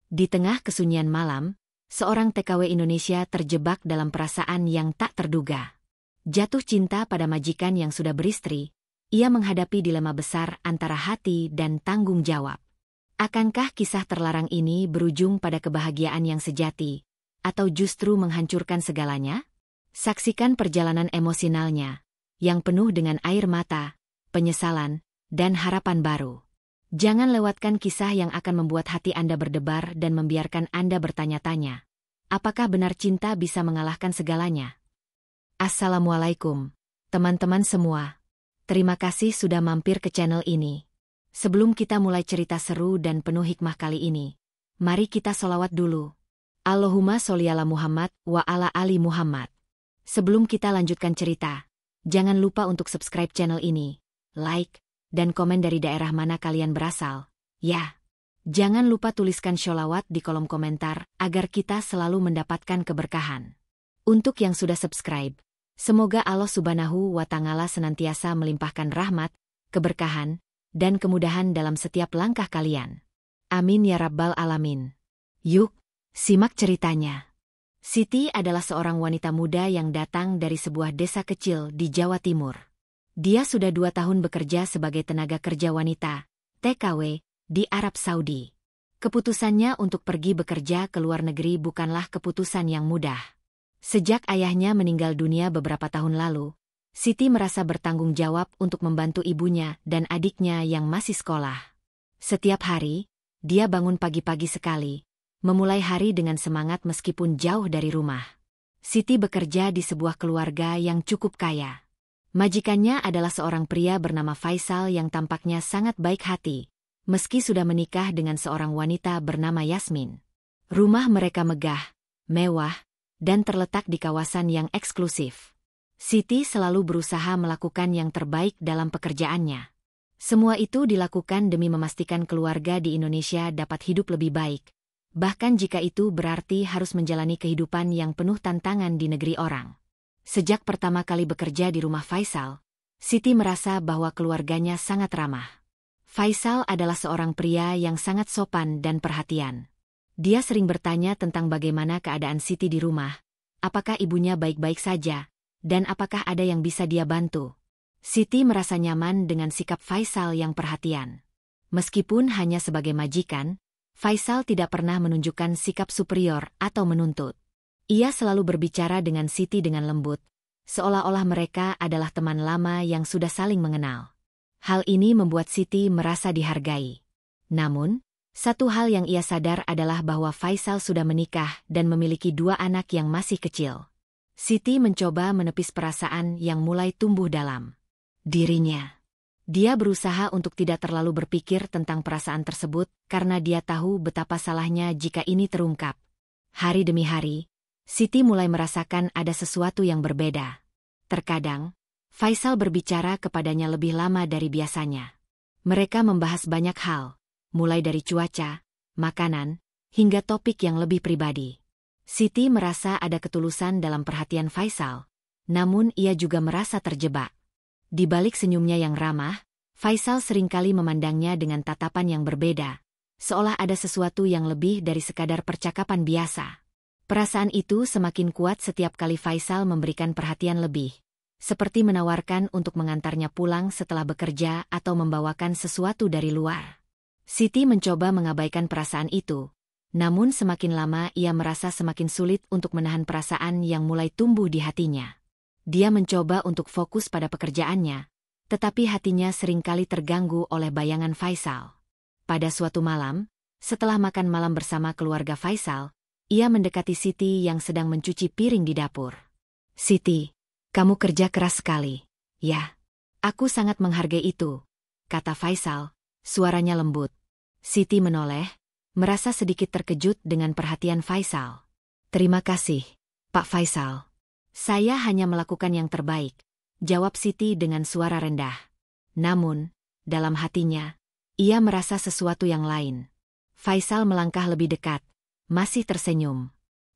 Di tengah kesunyian malam, seorang TKW Indonesia terjebak dalam perasaan yang tak terduga. Jatuh cinta pada majikan yang sudah beristri, ia menghadapi dilema besar antara hati dan tanggung jawab. Akankah kisah terlarang ini berujung pada kebahagiaan yang sejati, atau justru menghancurkan segalanya? Saksikan perjalanan emosionalnya, yang penuh dengan air mata, penyesalan, dan harapan baru. Jangan lewatkan kisah yang akan membuat hati Anda berdebar dan membiarkan Anda bertanya-tanya, apakah benar cinta bisa mengalahkan segalanya? Assalamualaikum, teman-teman semua. Terima kasih sudah mampir ke channel ini. Sebelum kita mulai cerita seru dan penuh hikmah kali ini, mari kita sholawat dulu. Allahumma sholli ala Muhammad wa ala ali Muhammad. Sebelum kita lanjutkan cerita, jangan lupa untuk subscribe channel ini, like, dan komen dari daerah mana kalian berasal. Ya, jangan lupa tuliskan sholawat di kolom komentar agar kita selalu mendapatkan keberkahan. Untuk yang sudah subscribe, semoga Allah Subhanahu wa Ta'ala senantiasa melimpahkan rahmat, keberkahan, dan kemudahan dalam setiap langkah kalian. Amin ya Rabbal Alamin. Yuk, simak ceritanya. Siti adalah seorang wanita muda yang datang dari sebuah desa kecil di Jawa Timur. Dia sudah 2 tahun bekerja sebagai tenaga kerja wanita, TKW, di Arab Saudi. Keputusannya untuk pergi bekerja ke luar negeri bukanlah keputusan yang mudah. Sejak ayahnya meninggal dunia beberapa tahun lalu, Siti merasa bertanggung jawab untuk membantu ibunya dan adiknya yang masih sekolah. Setiap hari, dia bangun pagi-pagi sekali, memulai hari dengan semangat meskipun jauh dari rumah. Siti bekerja di sebuah keluarga yang cukup kaya. Majikannya adalah seorang pria bernama Faisal yang tampaknya sangat baik hati, meski sudah menikah dengan seorang wanita bernama Yasmin. Rumah mereka megah, mewah, dan terletak di kawasan yang eksklusif. Siti selalu berusaha melakukan yang terbaik dalam pekerjaannya. Semua itu dilakukan demi memastikan keluarga di Indonesia dapat hidup lebih baik, bahkan jika itu berarti harus menjalani kehidupan yang penuh tantangan di negeri orang. Sejak pertama kali bekerja di rumah Faisal, Siti merasa bahwa keluarganya sangat ramah. Faisal adalah seorang pria yang sangat sopan dan perhatian. Dia sering bertanya tentang bagaimana keadaan Siti di rumah, apakah ibunya baik-baik saja, dan apakah ada yang bisa dia bantu. Siti merasa nyaman dengan sikap Faisal yang perhatian. Meskipun hanya sebagai majikan, Faisal tidak pernah menunjukkan sikap superior atau menuntut. Ia selalu berbicara dengan Siti dengan lembut, seolah-olah mereka adalah teman lama yang sudah saling mengenal. Hal ini membuat Siti merasa dihargai. Namun, satu hal yang ia sadar adalah bahwa Faisal sudah menikah dan memiliki 2 anak yang masih kecil. Siti mencoba menepis perasaan yang mulai tumbuh dalam dirinya. Dia berusaha untuk tidak terlalu berpikir tentang perasaan tersebut karena dia tahu betapa salahnya jika ini terungkap. Hari demi hari, Siti mulai merasakan ada sesuatu yang berbeda. Terkadang, Faisal berbicara kepadanya lebih lama dari biasanya. Mereka membahas banyak hal, mulai dari cuaca, makanan, hingga topik yang lebih pribadi. Siti merasa ada ketulusan dalam perhatian Faisal, namun ia juga merasa terjebak. Di balik senyumnya yang ramah, Faisal seringkali memandangnya dengan tatapan yang berbeda, seolah ada sesuatu yang lebih dari sekadar percakapan biasa. Perasaan itu semakin kuat setiap kali Faisal memberikan perhatian lebih, seperti menawarkan untuk mengantarnya pulang setelah bekerja atau membawakan sesuatu dari luar. Siti mencoba mengabaikan perasaan itu, namun semakin lama ia merasa semakin sulit untuk menahan perasaan yang mulai tumbuh di hatinya. Dia mencoba untuk fokus pada pekerjaannya, tetapi hatinya seringkali terganggu oleh bayangan Faisal. Pada suatu malam, setelah makan malam bersama keluarga Faisal, ia mendekati Siti yang sedang mencuci piring di dapur. "Siti, kamu kerja keras sekali." "Ya, aku sangat menghargai itu," kata Faisal, suaranya lembut. Siti menoleh, merasa sedikit terkejut dengan perhatian Faisal. "Terima kasih, Pak Faisal. Saya hanya melakukan yang terbaik," jawab Siti dengan suara rendah. Namun, dalam hatinya, ia merasa sesuatu yang lain. Faisal melangkah lebih dekat, masih tersenyum.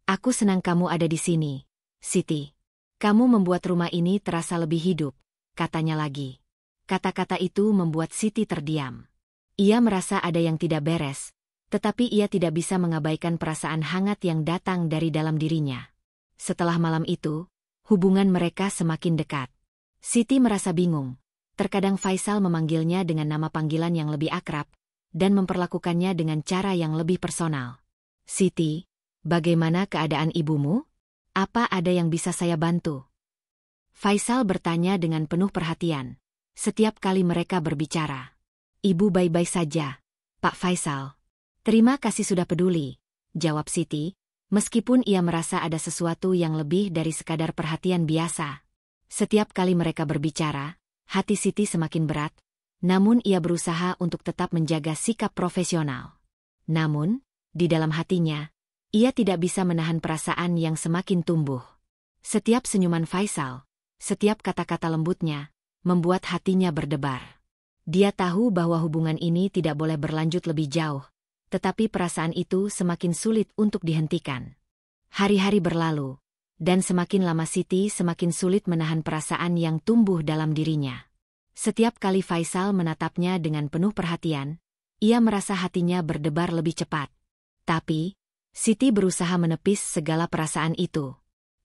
"Aku senang kamu ada di sini, Siti. Kamu membuat rumah ini terasa lebih hidup," katanya lagi. Kata-kata itu membuat Siti terdiam. Ia merasa ada yang tidak beres, Tetapi ia tidak bisa mengabaikan perasaan hangat yang datang dari dalam dirinya. Setelah malam itu, hubungan mereka semakin dekat. Siti merasa bingung. Terkadang Faisal memanggilnya dengan nama panggilan yang lebih akrab, dan memperlakukannya dengan cara yang lebih personal. "Siti, bagaimana keadaan ibumu? Apa ada yang bisa saya bantu?" Faisal bertanya dengan penuh perhatian. Setiap kali mereka berbicara. "Ibu baik-baik saja, Pak Faisal." "Terima kasih sudah peduli," jawab Siti, meskipun ia merasa ada sesuatu yang lebih dari sekadar perhatian biasa. Setiap kali mereka berbicara, hati Siti semakin berat, namun ia berusaha untuk tetap menjaga sikap profesional. Namun, di dalam hatinya, ia tidak bisa menahan perasaan yang semakin tumbuh. Setiap senyuman Faisal, setiap kata-kata lembutnya, membuat hatinya berdebar. Dia tahu bahwa hubungan ini tidak boleh berlanjut lebih jauh, tetapi perasaan itu semakin sulit untuk dihentikan. Hari-hari berlalu, dan semakin lama Siti semakin sulit menahan perasaan yang tumbuh dalam dirinya. Setiap kali Faisal menatapnya dengan penuh perhatian, ia merasa hatinya berdebar lebih cepat. Tapi, Siti berusaha menepis segala perasaan itu.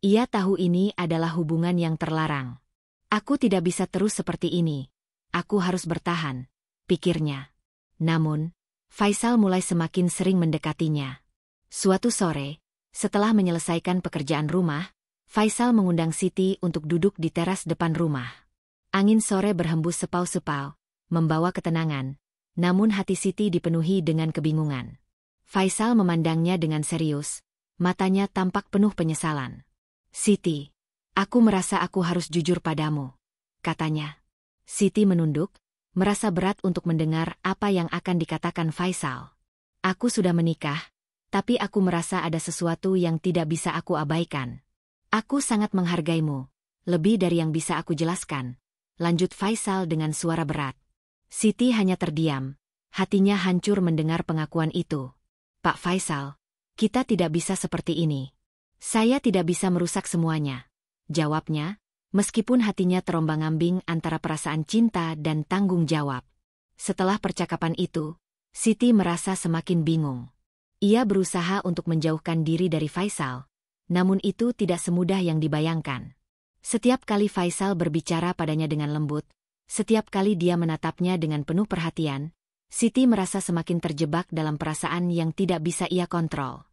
Ia tahu ini adalah hubungan yang terlarang. "Aku tidak bisa terus seperti ini. Aku harus bertahan," pikirnya. Namun, Faisal mulai semakin sering mendekatinya. Suatu sore, setelah menyelesaikan pekerjaan rumah, Faisal mengundang Siti untuk duduk di teras depan rumah. Angin sore berhembus sepau-sepau, membawa ketenangan, namun hati Siti dipenuhi dengan kebingungan. Faisal memandangnya dengan serius, matanya tampak penuh penyesalan. "Siti, aku merasa aku harus jujur padamu," katanya. Siti menunduk, merasa berat untuk mendengar apa yang akan dikatakan Faisal. "Aku sudah menikah, tapi aku merasa ada sesuatu yang tidak bisa aku abaikan. Aku sangat menghargaimu, lebih dari yang bisa aku jelaskan," lanjut Faisal dengan suara berat. Siti hanya terdiam, hatinya hancur mendengar pengakuan itu. "Pak Faisal, kita tidak bisa seperti ini. Saya tidak bisa merusak semuanya," jawabnya, meskipun hatinya terombang-ambing antara perasaan cinta dan tanggung jawab. Setelah percakapan itu, Siti merasa semakin bingung. Ia berusaha untuk menjauhkan diri dari Faisal, namun itu tidak semudah yang dibayangkan. Setiap kali Faisal berbicara padanya dengan lembut, setiap kali dia menatapnya dengan penuh perhatian, Siti merasa semakin terjebak dalam perasaan yang tidak bisa ia kontrol.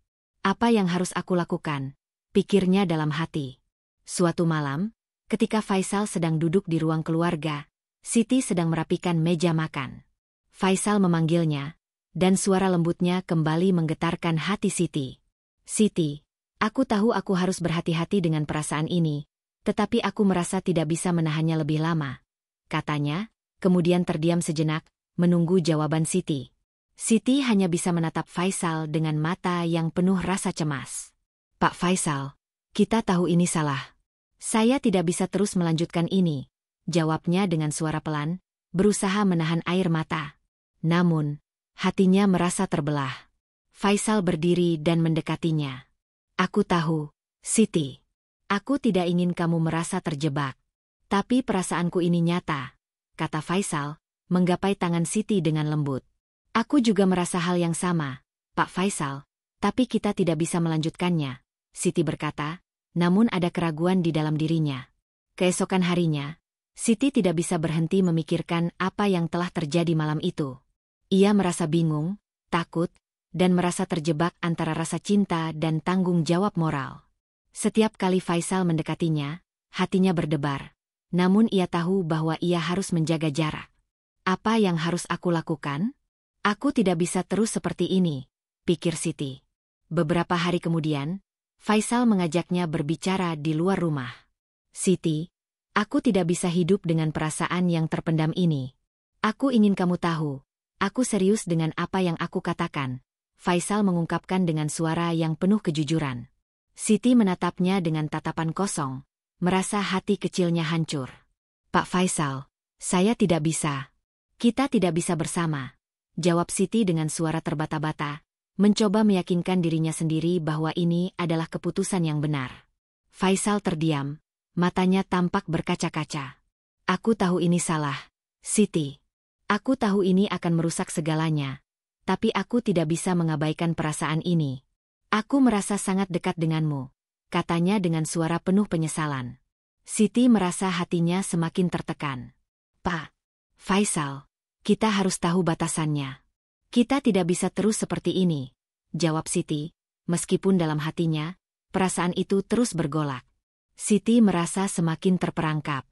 "Apa yang harus aku lakukan?" pikirnya dalam hati. Suatu malam, ketika Faisal sedang duduk di ruang keluarga, Siti sedang merapikan meja makan. Faisal memanggilnya, dan suara lembutnya kembali menggetarkan hati Siti. "Siti, aku tahu aku harus berhati-hati dengan perasaan ini, tetapi aku merasa tidak bisa menahannya lebih lama," katanya, kemudian terdiam sejenak, menunggu jawaban Siti. Siti hanya bisa menatap Faisal dengan mata yang penuh rasa cemas. "Pak Faisal, kita tahu ini salah. Saya tidak bisa terus melanjutkan ini," jawabnya dengan suara pelan, berusaha menahan air mata. Namun, hatinya merasa terbelah. Faisal berdiri dan mendekatinya. "Aku tahu, Siti. Aku tidak ingin kamu merasa terjebak. Tapi perasaanku ini nyata," kata Faisal, menggapai tangan Siti dengan lembut. "Aku juga merasa hal yang sama, Pak Faisal, tapi kita tidak bisa melanjutkannya," Siti berkata, namun ada keraguan di dalam dirinya. Keesokan harinya, Siti tidak bisa berhenti memikirkan apa yang telah terjadi malam itu. Ia merasa bingung, takut, dan merasa terjebak antara rasa cinta dan tanggung jawab moral. Setiap kali Faisal mendekatinya, hatinya berdebar. Namun ia tahu bahwa ia harus menjaga jarak. "Apa yang harus aku lakukan? Aku tidak bisa terus seperti ini," pikir Siti. Beberapa hari kemudian, Faisal mengajaknya berbicara di luar rumah. "Siti, aku tidak bisa hidup dengan perasaan yang terpendam ini. Aku ingin kamu tahu, aku serius dengan apa yang aku katakan," Faisal mengungkapkan dengan suara yang penuh kejujuran. Siti menatapnya dengan tatapan kosong, merasa hati kecilnya hancur. "Pak Faisal, saya tidak bisa. Kita tidak bisa bersama," jawab Siti dengan suara terbata-bata, mencoba meyakinkan dirinya sendiri bahwa ini adalah keputusan yang benar. Faisal terdiam, matanya tampak berkaca-kaca. "Aku tahu ini salah, Siti. Aku tahu ini akan merusak segalanya. tapi aku tidak bisa mengabaikan perasaan ini. Aku merasa sangat dekat denganmu, katanya dengan suara penuh penyesalan. Siti merasa hatinya semakin tertekan. Pak Faisal, kita harus tahu batasannya. Kita tidak bisa terus seperti ini, jawab Siti, meskipun dalam hatinya, perasaan itu terus bergolak. Siti merasa semakin terperangkap.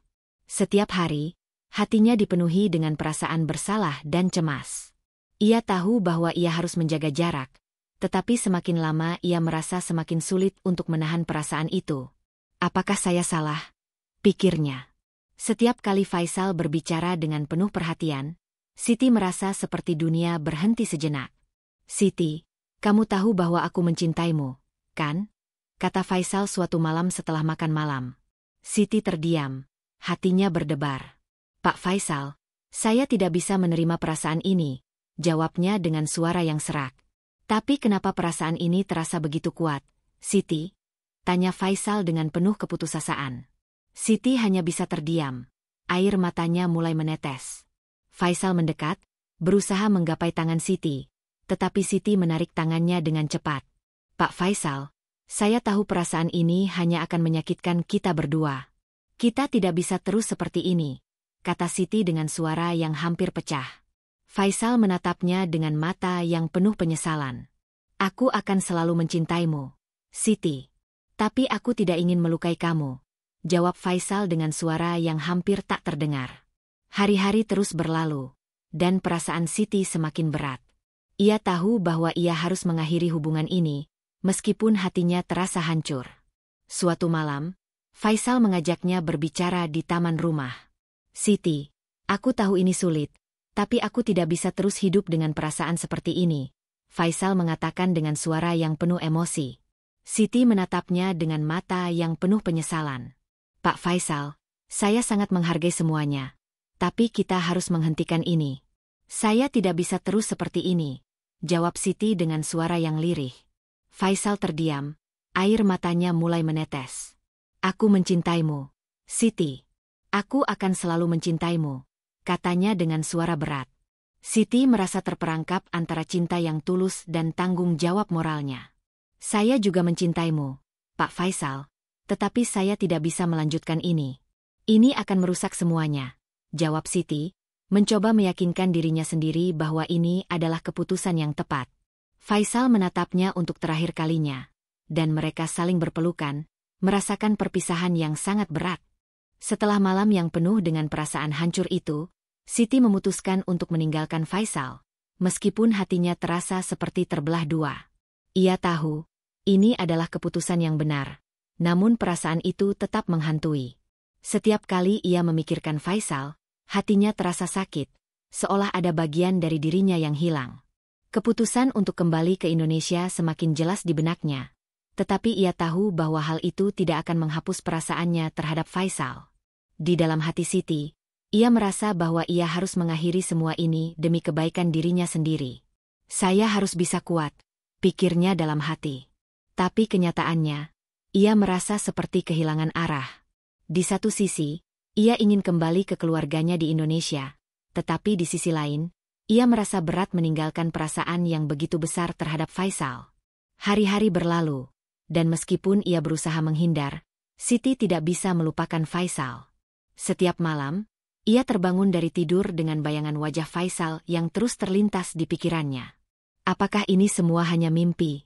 Setiap hari, hatinya dipenuhi dengan perasaan bersalah dan cemas. Ia tahu bahwa ia harus menjaga jarak, tetapi semakin lama ia merasa semakin sulit untuk menahan perasaan itu. Apakah saya salah? Pikirnya. Setiap kali Faisal berbicara dengan penuh perhatian, Siti merasa seperti dunia berhenti sejenak. Siti, kamu tahu bahwa aku mencintaimu, kan? Kata Faisal suatu malam setelah makan malam. Siti terdiam, hatinya berdebar. Pak Faisal, saya tidak bisa menerima perasaan ini, jawabnya dengan suara yang serak. Tapi kenapa perasaan ini terasa begitu kuat, Siti? Tanya Faisal dengan penuh keputusasaan. Siti hanya bisa terdiam. Air matanya mulai menetes. Faisal mendekat, berusaha menggapai tangan Siti. Tetapi Siti menarik tangannya dengan cepat. Pak Faisal, saya tahu perasaan ini hanya akan menyakitkan kita berdua. Kita tidak bisa terus seperti ini, kata Siti dengan suara yang hampir pecah. Faisal menatapnya dengan mata yang penuh penyesalan. Aku akan selalu mencintaimu, Siti. Tapi aku tidak ingin melukai kamu, jawab Faisal dengan suara yang hampir tak terdengar. Hari-hari terus berlalu, dan perasaan Siti semakin berat. Ia tahu bahwa ia harus mengakhiri hubungan ini, meskipun hatinya terasa hancur. Suatu malam, Faisal mengajaknya berbicara di taman rumah. Siti, aku tahu ini sulit, tapi aku tidak bisa terus hidup dengan perasaan seperti ini, Faisal mengatakan dengan suara yang penuh emosi. Siti menatapnya dengan mata yang penuh penyesalan. Pak Faisal, saya sangat menghargai semuanya, tapi kita harus menghentikan ini. Saya tidak bisa terus seperti ini, jawab Siti dengan suara yang lirih. Faisal terdiam, air matanya mulai menetes. Aku mencintaimu, Siti. Aku akan selalu mencintaimu, katanya dengan suara berat. Siti merasa terperangkap antara cinta yang tulus dan tanggung jawab moralnya. Saya juga mencintaimu, Pak Faisal, tetapi saya tidak bisa melanjutkan ini. Ini akan merusak semuanya, jawab Siti, mencoba meyakinkan dirinya sendiri bahwa ini adalah keputusan yang tepat. Faisal menatapnya untuk terakhir kalinya, dan mereka saling berpelukan, merasakan perpisahan yang sangat berat. Setelah malam yang penuh dengan perasaan hancur itu, Siti memutuskan untuk meninggalkan Faisal, meskipun hatinya terasa seperti terbelah dua. Ia tahu, ini adalah keputusan yang benar, namun perasaan itu tetap menghantui. Setiap kali ia memikirkan Faisal, hatinya terasa sakit, seolah ada bagian dari dirinya yang hilang. Keputusan untuk kembali ke Indonesia semakin jelas di benaknya, tetapi ia tahu bahwa hal itu tidak akan menghapus perasaannya terhadap Faisal. Di dalam hati Siti, ia merasa bahwa ia harus mengakhiri semua ini demi kebaikan dirinya sendiri. Saya harus bisa kuat, pikirnya dalam hati. Tapi kenyataannya, ia merasa seperti kehilangan arah. Di satu sisi, ia ingin kembali ke keluarganya di Indonesia, tetapi di sisi lain, ia merasa berat meninggalkan perasaan yang begitu besar terhadap Faisal. Hari-hari berlalu, dan meskipun ia berusaha menghindar, Siti tidak bisa melupakan Faisal. Setiap malam, ia terbangun dari tidur dengan bayangan wajah Faisal yang terus terlintas di pikirannya. Apakah ini semua hanya mimpi?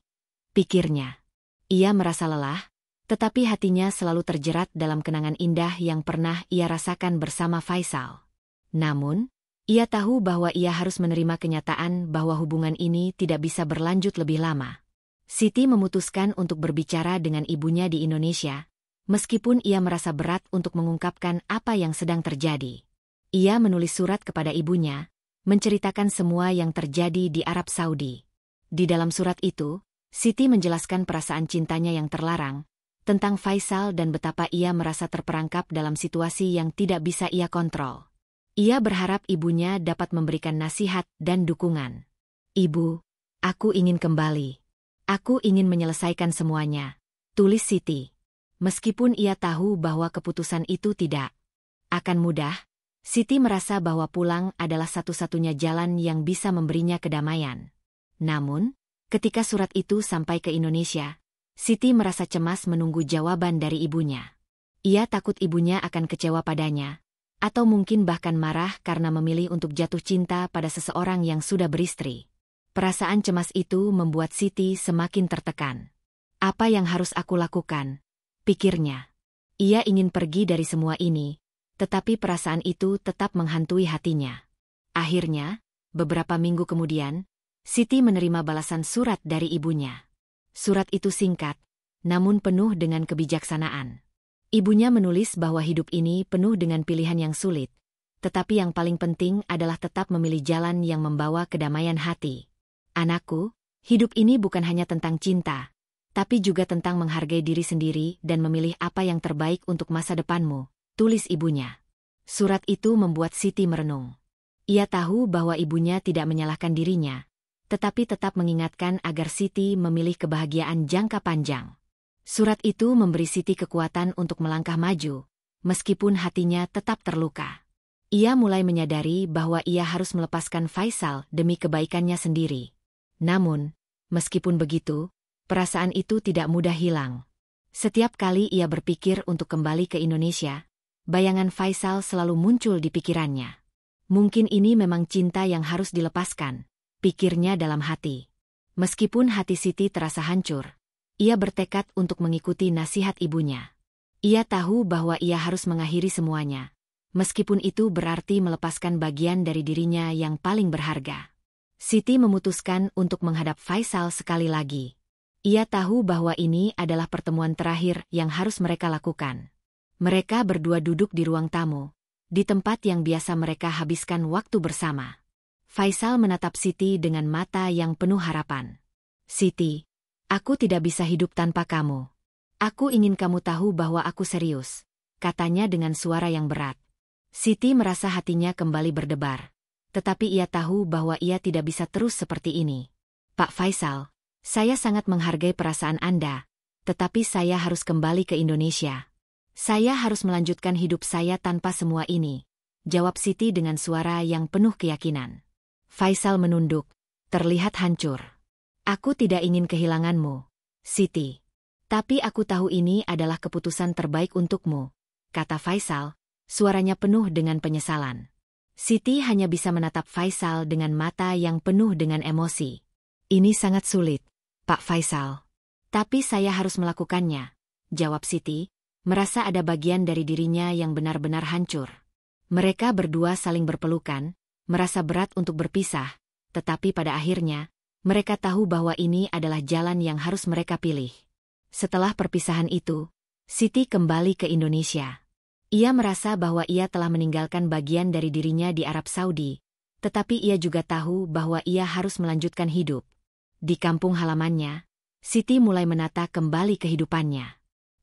Pikirnya. Ia merasa lelah, tetapi hatinya selalu terjerat dalam kenangan indah yang pernah ia rasakan bersama Faisal. Namun, ia tahu bahwa ia harus menerima kenyataan bahwa hubungan ini tidak bisa berlanjut lebih lama. Siti memutuskan untuk berbicara dengan ibunya di Indonesia, meskipun ia merasa berat untuk mengungkapkan apa yang sedang terjadi. Ia menulis surat kepada ibunya, menceritakan semua yang terjadi di Arab Saudi. Di dalam surat itu, Siti menjelaskan perasaan cintanya yang terlarang, tentang Faisal dan betapa ia merasa terperangkap dalam situasi yang tidak bisa ia kontrol. Ia berharap ibunya dapat memberikan nasihat dan dukungan. Ibu, aku ingin kembali. Aku ingin menyelesaikan semuanya, tulis Siti. Meskipun ia tahu bahwa keputusan itu tidak akan mudah, Siti merasa bahwa pulang adalah satu-satunya jalan yang bisa memberinya kedamaian. Namun, ketika surat itu sampai ke Indonesia, Siti merasa cemas menunggu jawaban dari ibunya. Ia takut ibunya akan kecewa padanya, atau mungkin bahkan marah karena memilih untuk jatuh cinta pada seseorang yang sudah beristri. Perasaan cemas itu membuat Siti semakin tertekan. Apa yang harus aku lakukan? Pikirnya. Ia ingin pergi dari semua ini, tetapi perasaan itu tetap menghantui hatinya. Akhirnya, beberapa minggu kemudian, Siti menerima balasan surat dari ibunya. Surat itu singkat, namun penuh dengan kebijaksanaan. Ibunya menulis bahwa hidup ini penuh dengan pilihan yang sulit, tetapi yang paling penting adalah tetap memilih jalan yang membawa kedamaian hati. Anakku, hidup ini bukan hanya tentang cinta, tapi juga tentang menghargai diri sendiri dan memilih apa yang terbaik untuk masa depanmu, tulis ibunya. Surat itu membuat Siti merenung. Ia tahu bahwa ibunya tidak menyalahkan dirinya, tetapi tetap mengingatkan agar Siti memilih kebahagiaan jangka panjang. Surat itu memberi Siti kekuatan untuk melangkah maju, meskipun hatinya tetap terluka. Ia mulai menyadari bahwa ia harus melepaskan Faisal demi kebaikannya sendiri. Namun, meskipun begitu, perasaan itu tidak mudah hilang. Setiap kali ia berpikir untuk kembali ke Indonesia, bayangan Faisal selalu muncul di pikirannya. Mungkin ini memang cinta yang harus dilepaskan, pikirnya dalam hati. Meskipun hati Siti terasa hancur, ia bertekad untuk mengikuti nasihat ibunya. Ia tahu bahwa ia harus mengakhiri semuanya, meskipun itu berarti melepaskan bagian dari dirinya yang paling berharga. Siti memutuskan untuk menghadap Faisal sekali lagi. Ia tahu bahwa ini adalah pertemuan terakhir yang harus mereka lakukan. Mereka berdua duduk di ruang tamu, di tempat yang biasa mereka habiskan waktu bersama. Faisal menatap Siti dengan mata yang penuh harapan. Siti, aku tidak bisa hidup tanpa kamu. Aku ingin kamu tahu bahwa aku serius, katanya dengan suara yang berat. Siti merasa hatinya kembali berdebar, tetapi ia tahu bahwa ia tidak bisa terus seperti ini. Pak Faisal, saya sangat menghargai perasaan Anda, tetapi saya harus kembali ke Indonesia. Saya harus melanjutkan hidup saya tanpa semua ini, jawab Siti dengan suara yang penuh keyakinan. Faisal menunduk, terlihat hancur. Aku tidak ingin kehilanganmu, Siti. Tapi aku tahu ini adalah keputusan terbaik untukmu, kata Faisal, suaranya penuh dengan penyesalan. Siti hanya bisa menatap Faisal dengan mata yang penuh dengan emosi. Ini sangat sulit, Pak Faisal. Tapi saya harus melakukannya, jawab Siti, merasa ada bagian dari dirinya yang benar-benar hancur. Mereka berdua saling berpelukan, merasa berat untuk berpisah, tetapi pada akhirnya, mereka tahu bahwa ini adalah jalan yang harus mereka pilih. Setelah perpisahan itu, Siti kembali ke Indonesia. Ia merasa bahwa ia telah meninggalkan bagian dari dirinya di Arab Saudi, tetapi ia juga tahu bahwa ia harus melanjutkan hidup. Di kampung halamannya, Siti mulai menata kembali kehidupannya.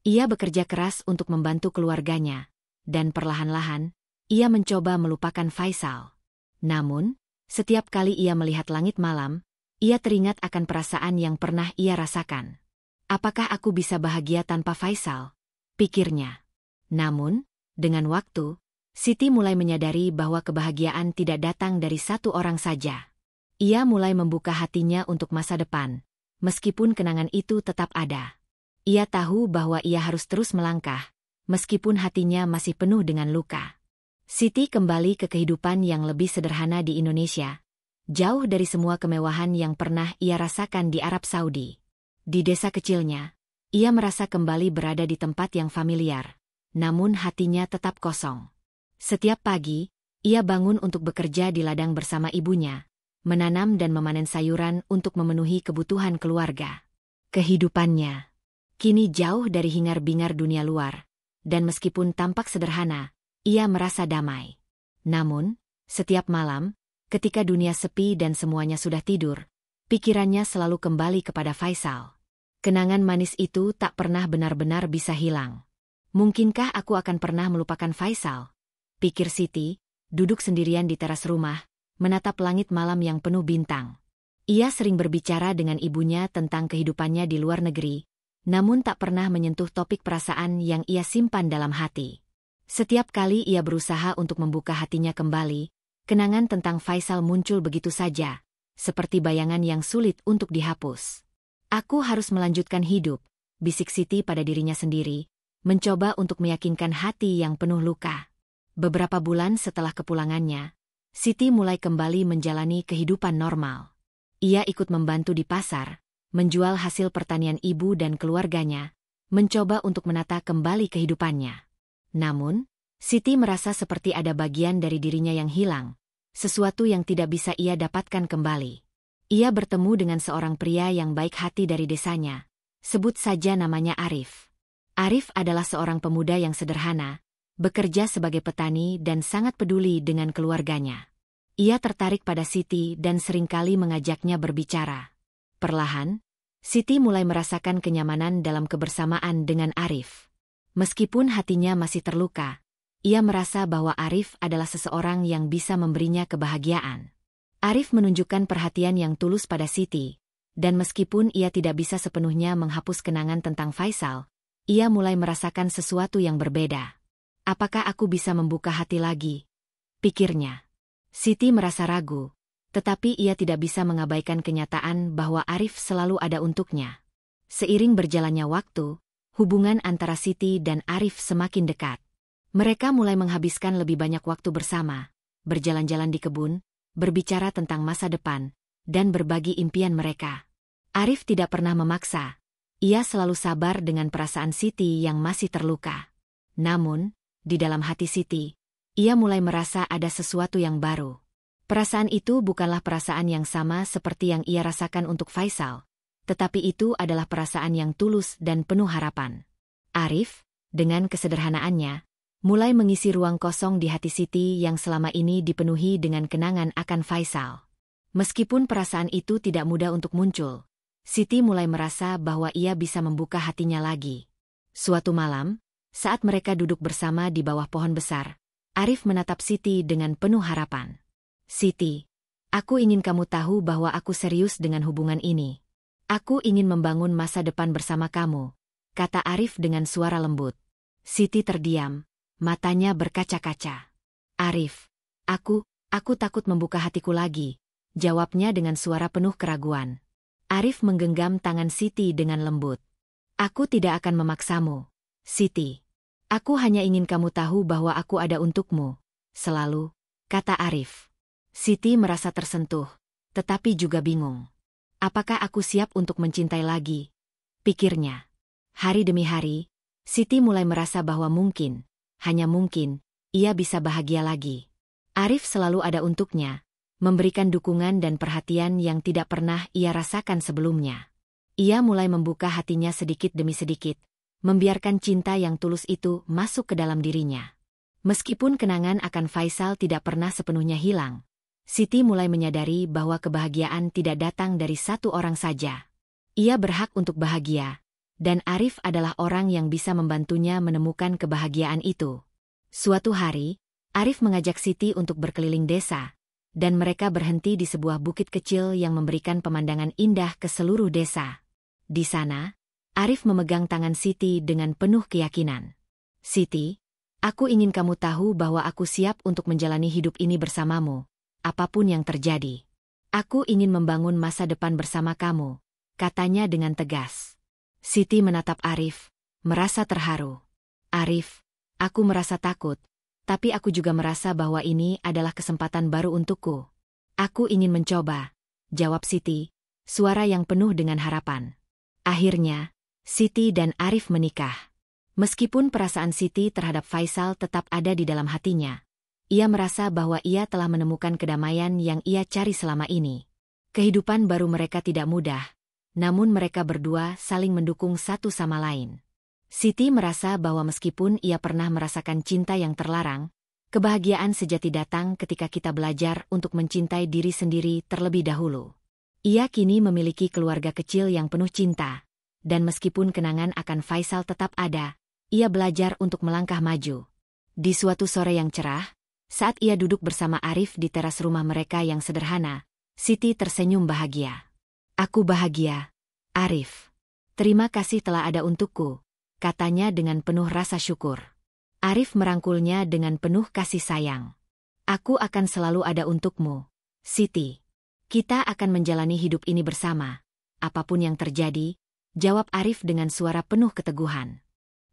Ia bekerja keras untuk membantu keluarganya, dan perlahan-lahan, ia mencoba melupakan Faisal. Namun, setiap kali ia melihat langit malam, ia teringat akan perasaan yang pernah ia rasakan. Apakah aku bisa bahagia tanpa Faisal? Pikirnya. Namun, dengan waktu, Siti mulai menyadari bahwa kebahagiaan tidak datang dari satu orang saja. Ia mulai membuka hatinya untuk masa depan, meskipun kenangan itu tetap ada. Ia tahu bahwa ia harus terus melangkah, meskipun hatinya masih penuh dengan luka. Siti kembali ke kehidupan yang lebih sederhana di Indonesia, jauh dari semua kemewahan yang pernah ia rasakan di Arab Saudi. Di desa kecilnya, ia merasa kembali berada di tempat yang familiar, namun hatinya tetap kosong. Setiap pagi, ia bangun untuk bekerja di ladang bersama ibunya, menanam dan memanen sayuran untuk memenuhi kebutuhan keluarga. Kehidupannya kini jauh dari hingar-bingar dunia luar, dan meskipun tampak sederhana, ia merasa damai. Namun, setiap malam, ketika dunia sepi dan semuanya sudah tidur, pikirannya selalu kembali kepada Faisal. Kenangan manis itu tak pernah benar-benar bisa hilang. Mungkinkah aku akan pernah melupakan Faisal? Pikir Siti, duduk sendirian di teras rumah, menatap langit malam yang penuh bintang. Ia sering berbicara dengan ibunya tentang kehidupannya di luar negeri, namun tak pernah menyentuh topik perasaan yang ia simpan dalam hati. Setiap kali ia berusaha untuk membuka hatinya kembali, kenangan tentang Faisal muncul begitu saja, seperti bayangan yang sulit untuk dihapus. Aku harus melanjutkan hidup, bisik Siti pada dirinya sendiri, mencoba untuk meyakinkan hati yang penuh luka. Beberapa bulan setelah kepulangannya, Siti mulai kembali menjalani kehidupan normal. Ia ikut membantu di pasar, menjual hasil pertanian ibu dan keluarganya, mencoba untuk menata kembali kehidupannya. Namun, Siti merasa seperti ada bagian dari dirinya yang hilang, sesuatu yang tidak bisa ia dapatkan kembali. Ia bertemu dengan seorang pria yang baik hati dari desanya. Sebut saja namanya Arif. Arif adalah seorang pemuda yang sederhana, bekerja sebagai petani dan sangat peduli dengan keluarganya. Ia tertarik pada Siti dan seringkali mengajaknya berbicara. Perlahan, Siti mulai merasakan kenyamanan dalam kebersamaan dengan Arif. Meskipun hatinya masih terluka, ia merasa bahwa Arif adalah seseorang yang bisa memberinya kebahagiaan. Arif menunjukkan perhatian yang tulus pada Siti, dan meskipun ia tidak bisa sepenuhnya menghapus kenangan tentang Faisal, ia mulai merasakan sesuatu yang berbeda. Apakah aku bisa membuka hati lagi? Pikirnya. Siti merasa ragu, tetapi ia tidak bisa mengabaikan kenyataan bahwa Arif selalu ada untuknya. Seiring berjalannya waktu, hubungan antara Siti dan Arif semakin dekat. Mereka mulai menghabiskan lebih banyak waktu bersama, berjalan-jalan di kebun, berbicara tentang masa depan, dan berbagi impian mereka. Arif tidak pernah memaksa. Ia selalu sabar dengan perasaan Siti yang masih terluka. Namun, di dalam hati Siti, ia mulai merasa ada sesuatu yang baru. Perasaan itu bukanlah perasaan yang sama seperti yang ia rasakan untuk Faisal, tetapi itu adalah perasaan yang tulus dan penuh harapan. Arif, dengan kesederhanaannya, mulai mengisi ruang kosong di hati Siti yang selama ini dipenuhi dengan kenangan akan Faisal. Meskipun perasaan itu tidak mudah untuk muncul, Siti mulai merasa bahwa ia bisa membuka hatinya lagi. Suatu malam, saat mereka duduk bersama di bawah pohon besar, Arif menatap Siti dengan penuh harapan. Siti, aku ingin kamu tahu bahwa aku serius dengan hubungan ini. Aku ingin membangun masa depan bersama kamu, kata Arif dengan suara lembut. Siti terdiam, matanya berkaca-kaca. Arif, aku takut membuka hatiku lagi, jawabnya dengan suara penuh keraguan. Arif menggenggam tangan Siti dengan lembut. Aku tidak akan memaksamu, Siti. Aku hanya ingin kamu tahu bahwa aku ada untukmu, selalu, kata Arif. Siti merasa tersentuh, tetapi juga bingung. Apakah aku siap untuk mencintai lagi? Pikirnya. Hari demi hari, Siti mulai merasa bahwa mungkin, hanya mungkin, ia bisa bahagia lagi. Arif selalu ada untuknya, memberikan dukungan dan perhatian yang tidak pernah ia rasakan sebelumnya. Ia mulai membuka hatinya sedikit demi sedikit, membiarkan cinta yang tulus itu masuk ke dalam dirinya. Meskipun kenangan akan Faisal tidak pernah sepenuhnya hilang, Siti mulai menyadari bahwa kebahagiaan tidak datang dari satu orang saja. Ia berhak untuk bahagia, dan Arif adalah orang yang bisa membantunya menemukan kebahagiaan itu. Suatu hari, Arif mengajak Siti untuk berkeliling desa, dan mereka berhenti di sebuah bukit kecil yang memberikan pemandangan indah ke seluruh desa. Di sana, Arif memegang tangan Siti dengan penuh keyakinan. Siti, aku ingin kamu tahu bahwa aku siap untuk menjalani hidup ini bersamamu, apapun yang terjadi. Aku ingin membangun masa depan bersama kamu, katanya dengan tegas. Siti menatap Arif, merasa terharu. Arif, aku merasa takut, tapi aku juga merasa bahwa ini adalah kesempatan baru untukku. Aku ingin mencoba, jawab Siti, suara yang penuh dengan harapan. Akhirnya, Siti dan Arif menikah. Meskipun perasaan Siti terhadap Faisal tetap ada di dalam hatinya, ia merasa bahwa ia telah menemukan kedamaian yang ia cari selama ini. Kehidupan baru mereka tidak mudah, namun mereka berdua saling mendukung satu sama lain. Siti merasa bahwa meskipun ia pernah merasakan cinta yang terlarang, kebahagiaan sejati datang ketika kita belajar untuk mencintai diri sendiri terlebih dahulu. Ia kini memiliki keluarga kecil yang penuh cinta, dan meskipun kenangan akan Faisal tetap ada, ia belajar untuk melangkah maju. Di suatu sore yang cerah, saat ia duduk bersama Arif di teras rumah mereka yang sederhana, Siti tersenyum bahagia. Aku bahagia, Arif. Terima kasih telah ada untukku, katanya dengan penuh rasa syukur. Arif merangkulnya dengan penuh kasih sayang. Aku akan selalu ada untukmu, Siti. Kita akan menjalani hidup ini bersama. Apapun yang terjadi, jawab Arif dengan suara penuh keteguhan.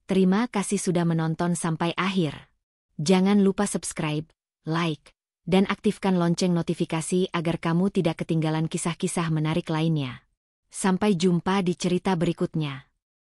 Terima kasih sudah menonton sampai akhir. Jangan lupa subscribe, like, dan aktifkan lonceng notifikasi agar kamu tidak ketinggalan kisah-kisah menarik lainnya. Sampai jumpa di cerita berikutnya.